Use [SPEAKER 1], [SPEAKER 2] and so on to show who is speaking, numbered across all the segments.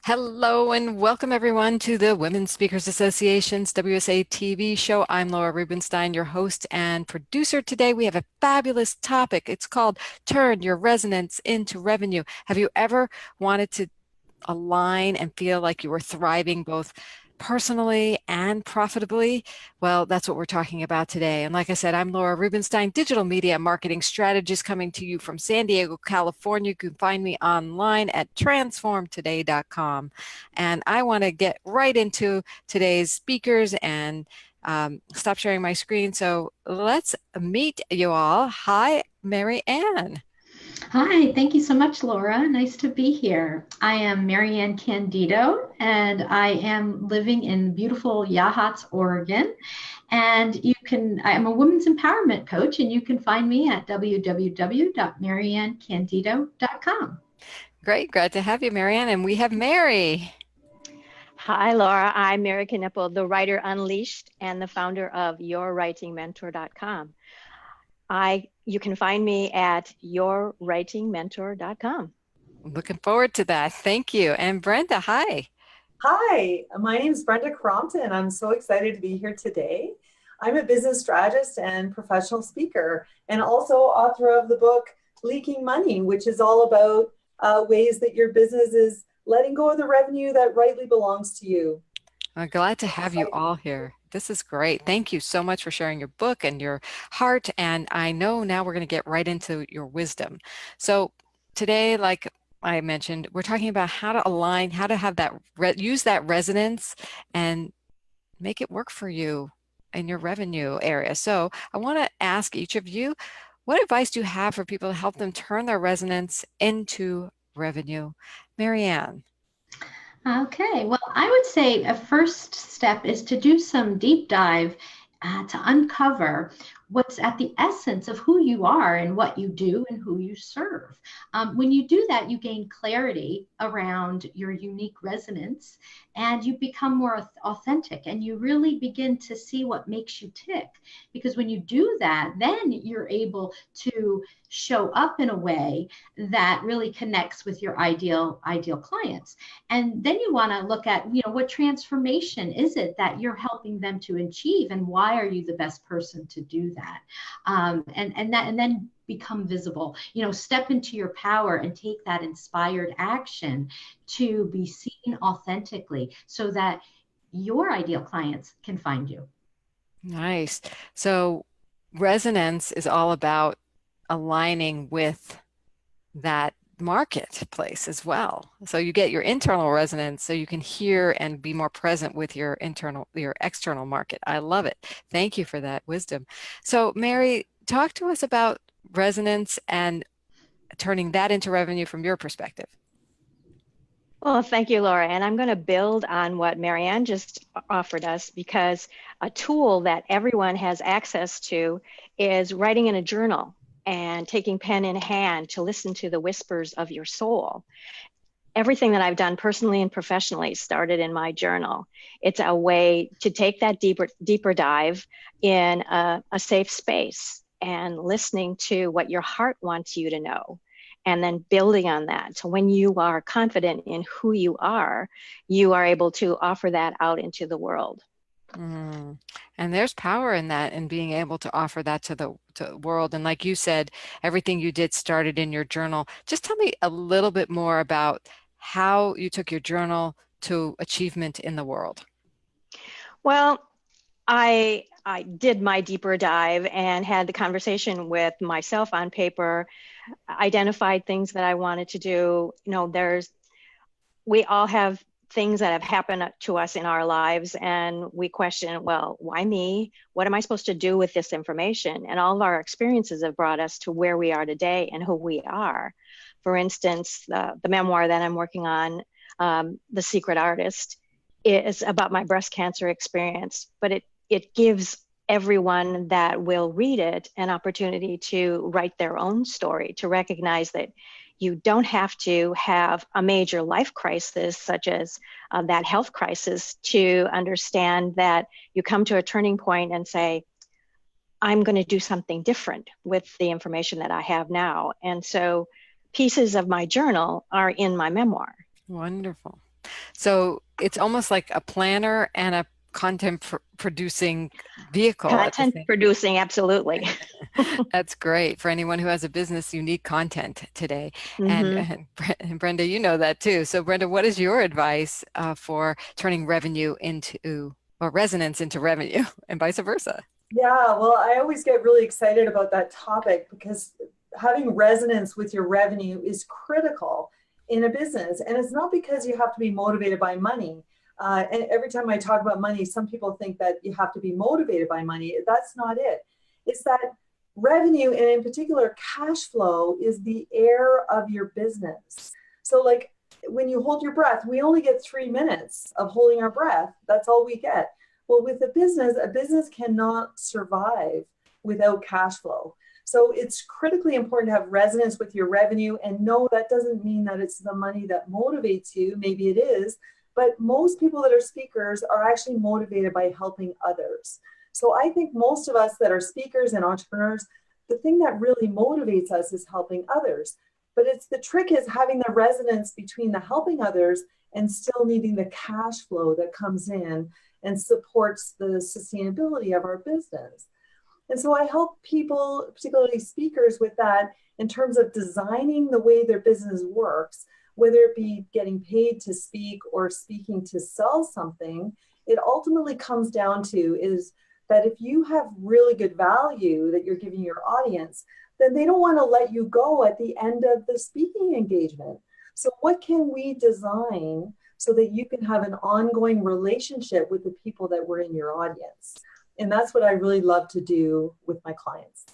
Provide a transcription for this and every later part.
[SPEAKER 1] Hello and welcome everyone to the Women Speakers Association's WSA TV show. I'm Laura Rubenstein, your host and producer. Today we have a fabulous topic. It's called Turn Your Resonance into Revenue. Have you ever wanted to align and feel like you were thriving both personally and profitably? Well, that's what we're talking about today. And like I said, I'm Laura Rubenstein, digital media and marketing strategist coming to you from San Diego, California. You can find me online at transformtoday.com. And I want to get right into today's speakers and stop sharing my screen. So let's meet you all. Hi, Maryann.
[SPEAKER 2] Hi, thank you so much, Laura. Nice to be here. I am Maryann Candidto, and I am living in beautiful Yachats, Oregon. And I'm a women's empowerment coach, and you can find me at www.maryanncandidto.com.
[SPEAKER 1] Great, glad to have you, Maryann. And we have Mary.
[SPEAKER 3] Hi, Laura. I'm Maryann Candidto, the writer Unleashed and the founder of yourwritingmentor.com. You can find me at yourwritingmentor.com.
[SPEAKER 1] Looking forward to that. Thank you. And Brenda, hi.
[SPEAKER 4] Hi, my name is Brenda Crompton. I'm so excited to be here today. I'm a business strategist and professional speaker, and also author of the book Leaking Money, which is all about ways that your business is letting go of the revenue that rightly belongs to you.
[SPEAKER 1] I'm glad to have you all here. This is great. Thank you so much for sharing your book and your heart. And I know now we're going to get right into your wisdom. So today, like I mentioned, we're talking about how to align, how to have that, use that resonance and make it work for you in your revenue area. So I want to ask each of you, what advice do you have for people to help them turn their resonance into revenue? Maryann.
[SPEAKER 2] Okay, well, I would say a first step is to do some deep dive to uncover what's at the essence of who you are and what you do and who you serve. When you do that, you gain clarity around your unique resonance and you become more authentic and you really begin to see what makes you tick. Because when you do that, then you're able to show up in a way that really connects with your ideal clients. And then you want to look at, what transformation is it that you're helping them to achieve and why are you the best person to do that? And then become visible, step into your power and take that inspired action to be seen authentically so that your ideal clients can find you.
[SPEAKER 1] Nice. So resonance is all about aligning with that marketplace as well. So you get your internal resonance so you can hear and be more present with your external market. I love it. Thank you for that wisdom. So Mary, talk to us about resonance and turning that into revenue from your perspective.
[SPEAKER 3] Well, thank you, Laura. And I'm going to build on what Maryann just offered us because a tool that everyone has access to is writing in a journal and taking pen in hand to listen to the whispers of your soul. Everything that I've done personally and professionally started in my journal. It's a way to take that deeper dive in a safe space and listening to what your heart wants you to know and then building on that. So when you are confident in who you are able to offer that out into the world.
[SPEAKER 1] And there's power in that and being able to offer that to the world. And like you said, everything you did started in your journal. Just tell me a little bit more about how you took your journal to achievement in the world.
[SPEAKER 3] Well, I did my deeper dive and had the conversation with myself on paper, identified things that I wanted to do. We all have things that have happened to us in our lives and we question, well, why me? What am I supposed to do with this information? And all of our experiences have brought us to where we are today and who we are. For instance, the memoir that I'm working on, The Secret Artist, is about my breast cancer experience, but it gives everyone that will read it an opportunity to write their own story, to recognize that you don't have to have a major life crisis such as that health crisis to understand that you come to a turning point and say, I'm going to do something different with the information that I have now. And so pieces of my journal are in my memoir.
[SPEAKER 1] Wonderful. So it's almost like a planner and a content producing vehicle at the
[SPEAKER 3] Content
[SPEAKER 1] same.
[SPEAKER 3] producing, absolutely.
[SPEAKER 1] That's great for anyone who has a business. You need content today, and,
[SPEAKER 3] Hmm.
[SPEAKER 1] and Brenda, you know that too. So Brenda, what is your advice for turning revenue into or resonance into revenue, and vice versa?
[SPEAKER 4] Yeah, well, I always get really excited about that topic because having resonance with your revenue is critical in a business. And it's not because you have to be motivated by money. And every time I talk about money, some people think that you have to be motivated by money. That's not it. It's that revenue, and in particular, cash flow, is the air of your business. So, like when you hold your breath, we only get 3 minutes of holding our breath. That's all we get. Well, with a business cannot survive without cash flow. So it's critically important to have resonance with your revenue. And no, that doesn't mean that it's the money that motivates you. Maybe it is. But most people that are speakers are actually motivated by helping others. So I think most of us that are speakers and entrepreneurs, the thing that really motivates us is helping others. But the trick is having the resonance between the helping others and still needing the cash flow that comes in and supports the sustainability of our business. And so I help people, particularly speakers, with that in terms of designing the way their business works, whether it be getting paid to speak or speaking to sell something. It ultimately comes down to is that if you have really good value that you're giving your audience, then they don't want to let you go at the end of the speaking engagement. So what can we design so that you can have an ongoing relationship with the people that were in your audience? And that's what I really love to do with my clients.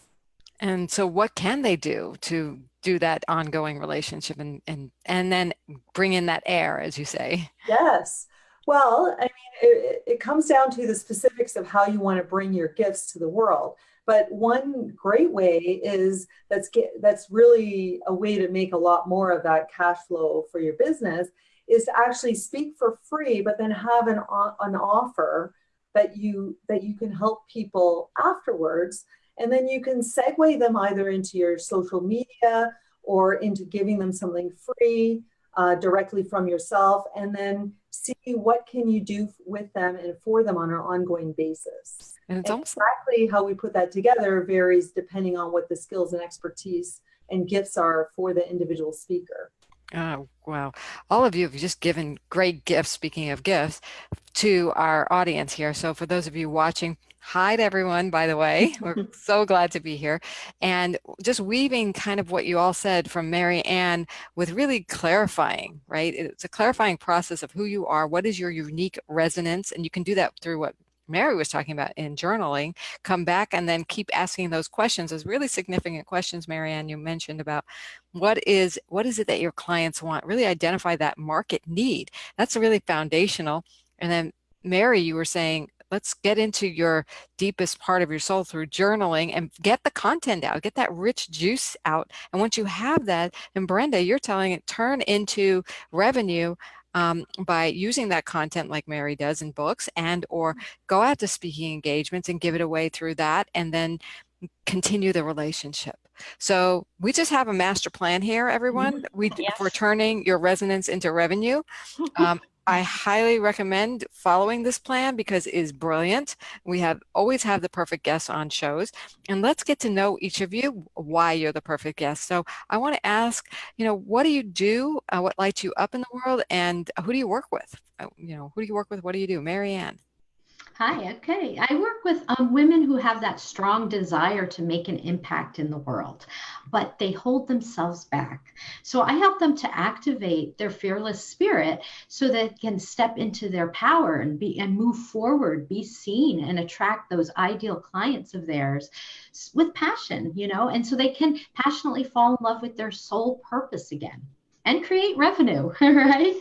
[SPEAKER 1] And so what can they do to do that ongoing relationship and then bring in that air, as you say?
[SPEAKER 4] Yes. Well, I mean, it comes down to the specifics of how you want to bring your gifts to the world. But one great way is that's really a way to make a lot more of that cash flow for your business is to actually speak for free, but then have an offer that you can help people afterwards. And then you can segue them either into your social media or into giving them something free directly from yourself, and then see what can you do with them and for them on an ongoing basis.
[SPEAKER 1] And it's
[SPEAKER 4] And
[SPEAKER 1] almost
[SPEAKER 4] exactly how we put that together varies depending on what the skills and expertise and gifts are for the individual speaker.
[SPEAKER 1] oh, wow. All of you have just given great gifts, speaking of gifts, to our audience here. So for those of you watching, hi to everyone, by the way. We're so glad to be here. And just weaving kind of what you all said from Maryann with really clarifying, right? It's a clarifying process of who you are, what is your unique resonance, and you can do that through what Mary was talking about in journaling. Come back and then keep asking those questions. Those really significant questions, Maryann, you mentioned about what is it that your clients want? Really identify that market need. That's really foundational. And then Mary, you were saying, let's get into your deepest part of your soul through journaling and get the content out, get that rich juice out. And once you have that, and Brenda, you're telling it, turn into revenue by using that content like Mary does in books, and or go out to speaking engagements and give it away through that, and then continue the relationship. So we just have a master plan here, everyone. For
[SPEAKER 3] Yes.
[SPEAKER 1] turning your resonance into revenue. I highly recommend following this plan because it is brilliant. We always have the perfect guests on shows, and let's get to know each of you, why you're the perfect guest. So I want to ask, what do you do? What lights you up in the world, and who do you work with? Who do you work with? What do you do? Maryann.
[SPEAKER 2] Hi, okay. I work with women who have that strong desire to make an impact in the world, but they hold themselves back. So I help them to activate their fearless spirit so they can step into their power and move forward, be seen, and attract those ideal clients of theirs with passion, and so they can passionately fall in love with their soul purpose again and create revenue, right?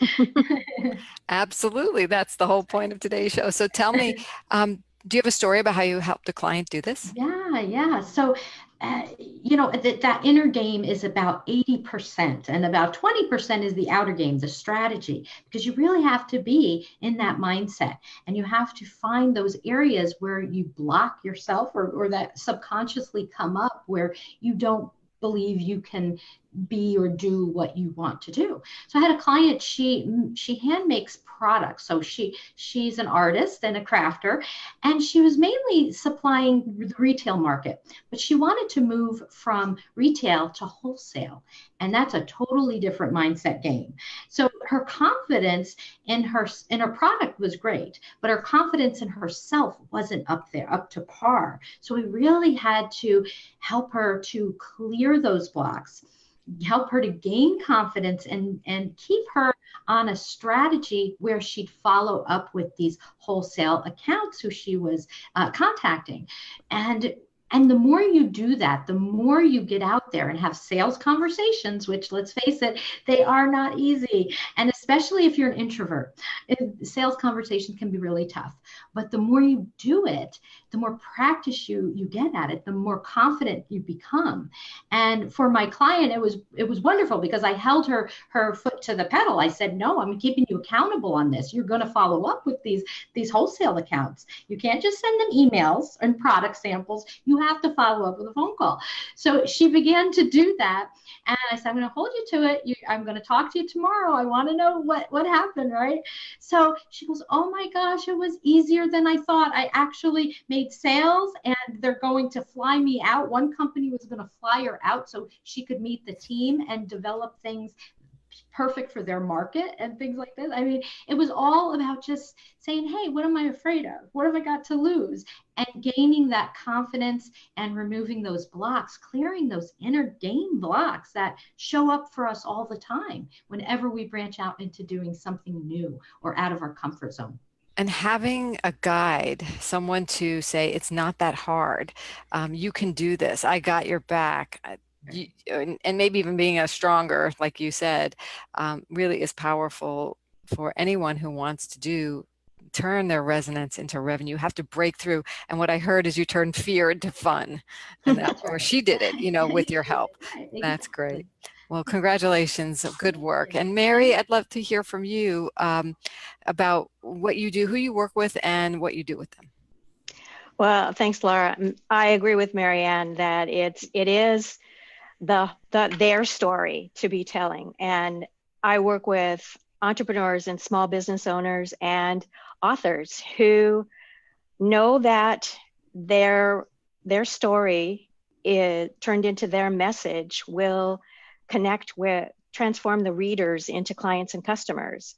[SPEAKER 1] Absolutely. That's the whole point of today's show. So tell me, do you have a story about how you helped a client do this?
[SPEAKER 2] Yeah. So, that inner game is about 80%, and about 20% is the outer game, the strategy, because you really have to be in that mindset, and you have to find those areas where you block yourself or that subconsciously come up where you don't believe you can be or do what you want to do. So I had a client, she hand makes products. So she's an artist and a crafter, and she was mainly supplying the retail market, but she wanted to move from retail to wholesale. And that's a totally different mindset game. So her confidence in her product was great, but her confidence in herself wasn't up to par. So we really had to help her to clear those blocks, help her to gain confidence, and keep her on a strategy where she'd follow up with these wholesale accounts who she was contacting. And the more you do that, the more you get out there and have sales conversations, which, let's face it, they are not easy. And especially if you're an introvert, sales conversations can be really tough. But the more you do it, the more practice you get at it, the more confident you become. And for my client, it was wonderful because I held her foot to the pedal. I said, no, I'm keeping you accountable on this. You're going to follow up with these wholesale accounts. You can't just send them emails and product samples. You have to follow up with a phone call. So she began to do that. And I said, I'm going to hold you to it. I'm going to talk to you tomorrow. I want to know what happened, right? So she goes, oh my gosh, it was easier than I thought. I actually made sales and they're going to fly me out. One company was going to fly her out so she could meet the team and develop things perfect for their market and things like this. I mean, it was all about just saying, hey, what am I afraid of? What have I got to lose? And gaining that confidence and removing those blocks, clearing those inner game blocks that show up for us all the time whenever we branch out into doing something new or out of our comfort zone.
[SPEAKER 1] And having a guide, someone to say, it's not that hard. You can do this. I got your back. And maybe even being a stronger, like you said, really is powerful for anyone who wants to turn their resonance into revenue. You have to break through. And what I heard is you turned fear into fun. And that's where she did it, with your help. That's great. Well, congratulations. Good work. And Mary, I'd love to hear from you about what you do, who you work with, and what you do with them.
[SPEAKER 3] Well, thanks, Laura. I agree with Maryann that it is their story to be telling. And I work with entrepreneurs and small business owners and authors who know that their story is turned into their message will transform the readers into clients and customers.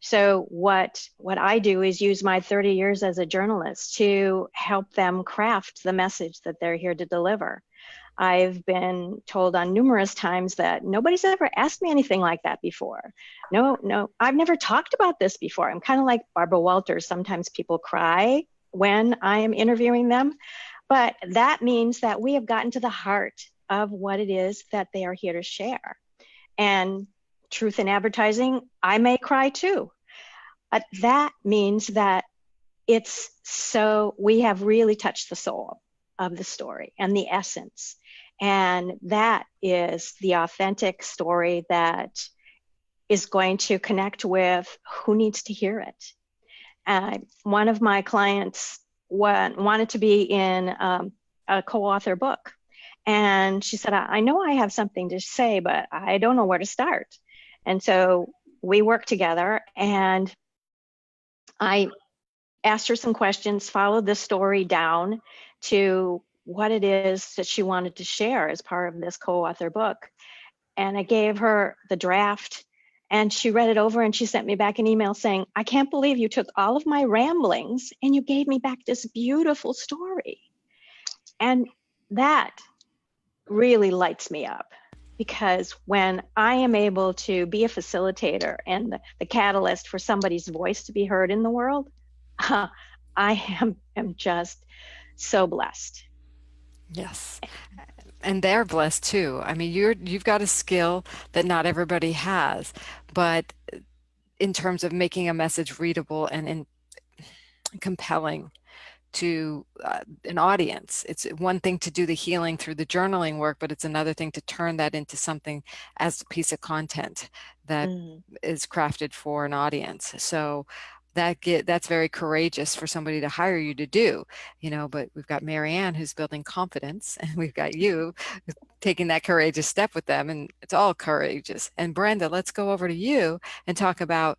[SPEAKER 3] So what I do is use my 30 years as a journalist to help them craft the message that they're here to deliver. I've been told on numerous times that nobody's ever asked me anything like that before. No, I've never talked about this before. I'm kind of like Barbara Walters. Sometimes people cry when I am interviewing them, but that means that we have gotten to the heart of what it is that they are here to share. And truth in advertising, I may cry too. But that means that we have really touched the soul of the story and the essence. And that is the authentic story that is going to connect with who needs to hear it. One of my clients wanted to be in a co-author book. And she said, I know I have something to say, but I don't know where to start. And so we worked together and I asked her some questions, followed the story down to what it is that she wanted to share as part of this co-author book. And I gave her the draft and she read it over and she sent me back an email saying, I can't believe you took all of my ramblings and you gave me back this beautiful story. And that really lights me up, because when I am able to be a facilitator and the catalyst for somebody's voice to be heard in the world, I am just so blessed.
[SPEAKER 1] Yes. And they're blessed too. I mean, you've got a skill that not everybody has, but in terms of making a message readable and compelling to an audience. It's one thing to do the healing through the journaling work, but it's another thing to turn that into something as a piece of content that is crafted for an audience. So that's very courageous for somebody to hire you to do, but we've got Maryann who's building confidence, and we've got you taking that courageous step with them, and it's all courageous. And Brenda, let's go over to you and talk about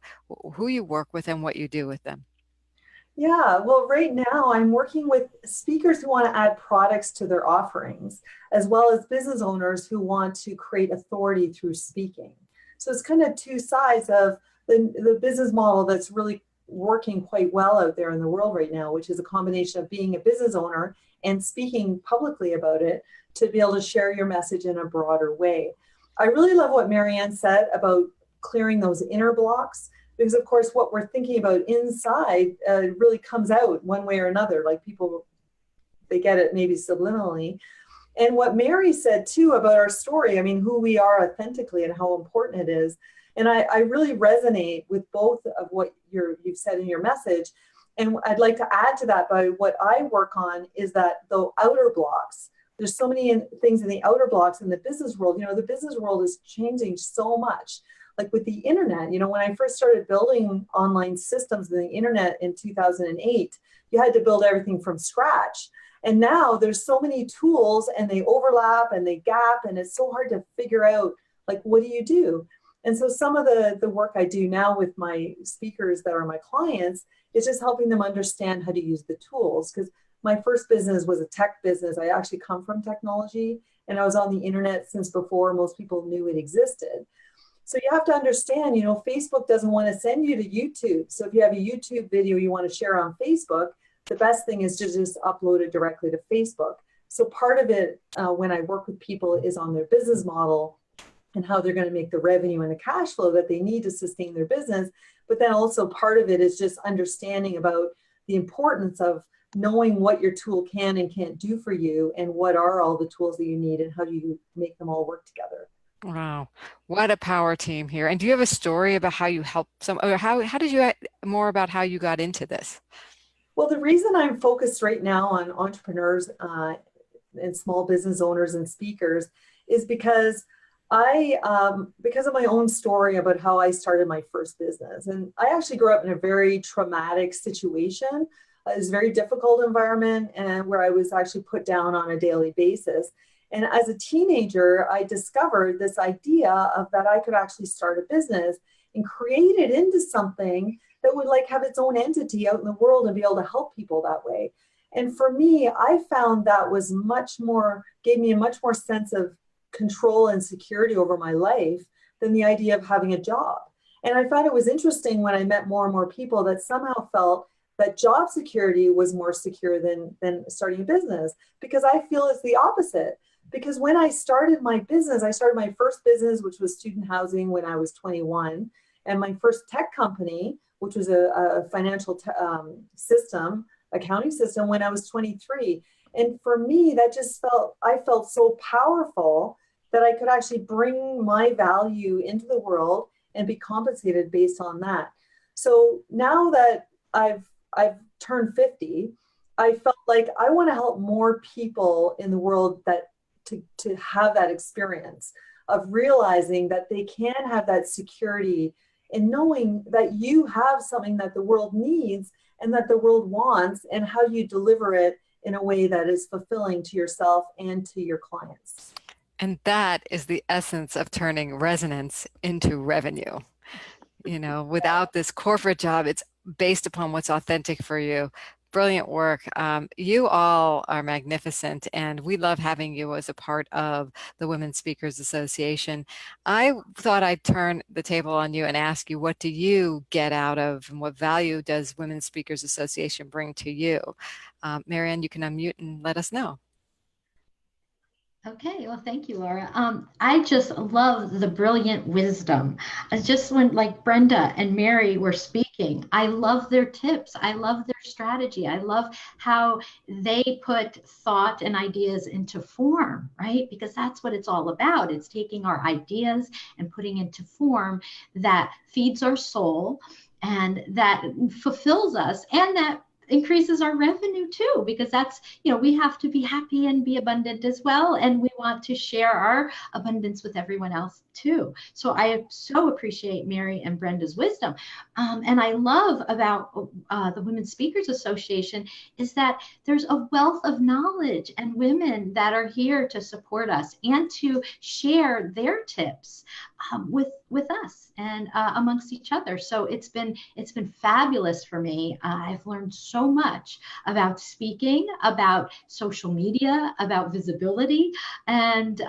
[SPEAKER 1] who you work with and what you do with them.
[SPEAKER 4] Yeah, well, right now I'm working with speakers who want to add products to their offerings, as well as business owners who want to create authority through speaking. So it's kind of two sides of the business model that's really working quite well out there in the world right now, which is a combination of being a business owner and speaking publicly about it to be able to share your message in a broader way. I really love what Maryann said about clearing those inner blocks, because of course what we're thinking about inside really comes out one way or another. Like people, they get it maybe subliminally. And what Mary said too about our story, I mean, who we are authentically and how important it is. And I really resonate with both of what you've said in your message. And I'd like to add to that by what I work on is that the outer blocks, there's so many things in the outer blocks in the business world. The business world is changing so much. Like with the internet, when I first started building online systems in the internet in 2008, you had to build everything from scratch. And now there's so many tools and they overlap and they gap, and it's so hard to figure out, like, what do you do? And so some of the work I do now with my speakers that are my clients is just helping them understand how to use the tools. Because my first business was a tech business. I actually come from technology, and I was on the internet since before most people knew it existed. So you have to understand, Facebook doesn't want to send you to YouTube. So if you have a YouTube video you want to share on Facebook, the best thing is to just upload it directly to Facebook. So part of it when I work with people is on their business model and how they're going to make the revenue and the cash flow that they need to sustain their business. But then also part of it is just understanding about the importance of knowing what your tool can and can't do for you, and what are all the tools that you need, and how do you make them all work together.
[SPEAKER 1] Wow, what a power team here. And do you have a story about how you helped or how did you, more about how you got into this?
[SPEAKER 4] Well, the reason I'm focused right now on entrepreneurs and small business owners and speakers is because because of my own story about how I started my first business. And I actually grew up in a very traumatic situation. It was a very difficult environment, and where I was actually put down on a daily basis. And as a teenager, I discovered this idea of that I could actually start a business and create it into something that would like have its own entity out in the world and be able to help people that way. And for me, I found that was gave me a much more sense of control and security over my life than the idea of having a job. And I found it was interesting when I met more and more people that somehow felt that job security was more secure than starting a business, because I feel it's the opposite. Because when I started my business, I started my first business, which was student housing, when I was 21. And my first tech company, which was a financial accounting system, when I was 23. And for me, I felt so powerful that I could actually bring my value into the world and be compensated based on that. So now that I've turned 50, I felt like I want to help more people in the world to have that experience of realizing that they can have that security and knowing that you have something that the world needs and that the world wants, and how you deliver it in a way that is fulfilling to yourself and to your clients.
[SPEAKER 1] And that is the essence of turning resonance into revenue. Without this corporate job, it's based upon what's authentic for you. Brilliant work. You all are magnificent, and we love having you as a part of the Women Speakers Association. I thought I'd turn the table on you and ask you, what do you get out of, and what value does Women Speakers Association bring to you? Maryann, you can unmute and let us know.
[SPEAKER 2] Okay, well, thank you, Laura. I just love the brilliant wisdom. Just when, like, Brenda and Mary were speaking, I love their tips. I love their strategy. I love how they put thought and ideas into form, right? Because that's what it's all about. It's taking our ideas and putting into form that feeds our soul and that fulfills us, and that increases our revenue too, because that's, we have to be happy and be abundant as well. And we want to share our abundance with everyone else too. So I so appreciate Mary and Brenda's wisdom. And I love about the Women Speakers Association is that there's a wealth of knowledge and women that are here to support us and to share their tips with us and amongst each other. So it's been fabulous for me. I've learned so much about speaking, about social media, about visibility, and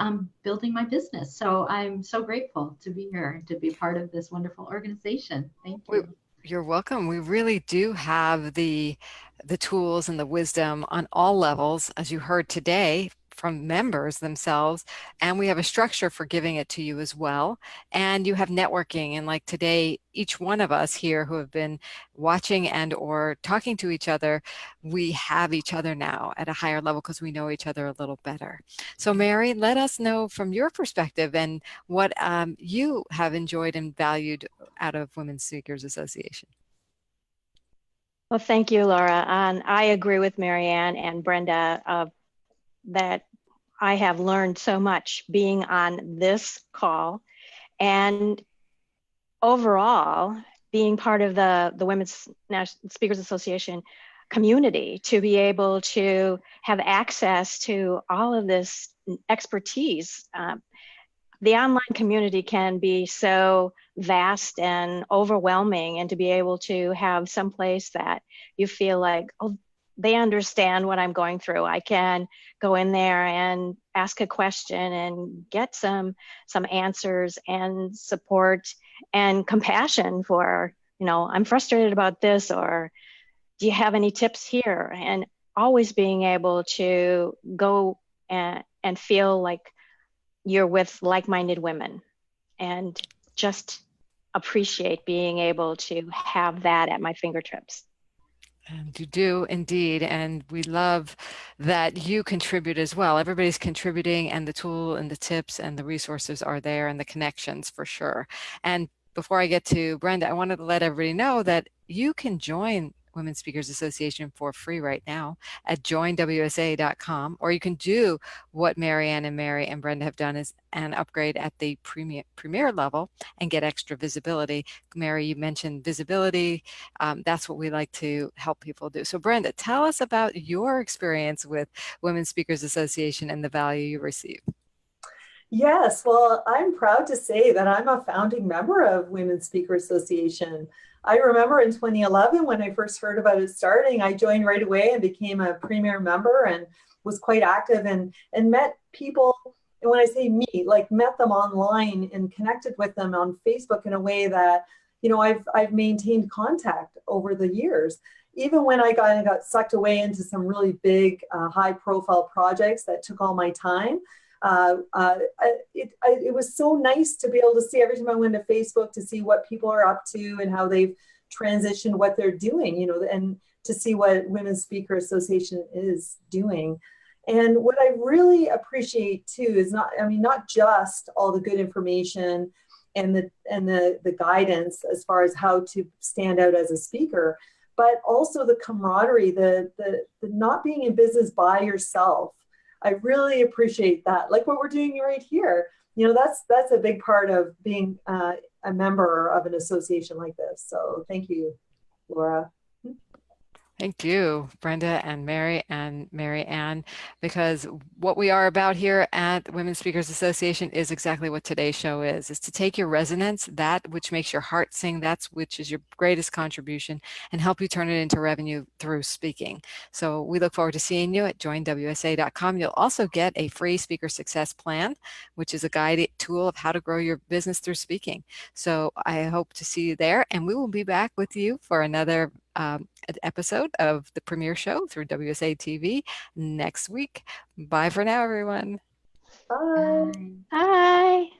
[SPEAKER 2] building my business. So I'm so grateful to be here, to be part of this wonderful organization. Thank you.
[SPEAKER 1] You're welcome. We really do have the tools and the wisdom on all levels, as you heard today from members themselves, and we have a structure for giving it to you as well. And you have networking, and like today, each one of us here who have been watching and or talking to each other, we have each other now at a higher level because we know each other a little better. So Mary, let us know from your perspective and what you have enjoyed and valued out of Women's Speakers Association.
[SPEAKER 3] Well, thank you, Laura. And I agree with Maryann and Brenda that I have learned so much being on this call, and overall being part of the Women's Speakers Association community, to be able to have access to all of this expertise. The online community can be so vast and overwhelming, and to be able to have some place that you feel like, oh, they understand what I'm going through. I can go in there and ask a question and get some answers and support and compassion for, I'm frustrated about this, or do you have any tips here? And always being able to go and feel like you're with like-minded women, and just appreciate being able to have that at my fingertips.
[SPEAKER 1] And you do indeed, and we love that you contribute as well. Everybody's contributing, and the tool and the tips and the resources are there, and the connections for sure. And before I get to Brenda, I wanted to let everybody know that you can join Women's Speakers Association for free right now at joinwsa.com, or you can do what Maryann and Mary and Brenda have done, is an upgrade at the premier level and get extra visibility. Mary, you mentioned visibility. That's what we like to help people do. So Brenda, tell us about your experience with Women's Speakers Association and the value you receive.
[SPEAKER 4] Yes, well, I'm proud to say that I'm a founding member of Women's Speaker Association. I remember in 2011 when I first heard about it starting, I joined right away and became a premier member and was quite active and met people. And when I say meet, like met them online and connected with them on Facebook in a way that, I've maintained contact over the years. Even when I got sucked away into some really big, high profile projects that took all my time, it was so nice to be able to see every time I went to Facebook to see what people are up to and how they've transitioned what they're doing, and to see what Women's Speaker Association is doing. And what I really appreciate too is not just all the good information and the guidance as far as how to stand out as a speaker, but also the camaraderie, the not being in business by yourself. I really appreciate that. Like what we're doing right here, that's a big part of being a member of an association like this. So thank you, Laura.
[SPEAKER 1] Thank you, Brenda and Mary and Maryann, because what we are about here at the Women's Speakers Association is exactly what today's show is to take your resonance, that which makes your heart sing, that's which is your greatest contribution, and help you turn it into revenue through speaking. So we look forward to seeing you at joinwsa.com. You'll also get a free speaker success plan, which is a guided tool of how to grow your business through speaking. So I hope to see you there, and we will be back with you for another episode of the premiere show through WSA TV next week. Bye for now, everyone.
[SPEAKER 4] Bye.
[SPEAKER 3] Bye.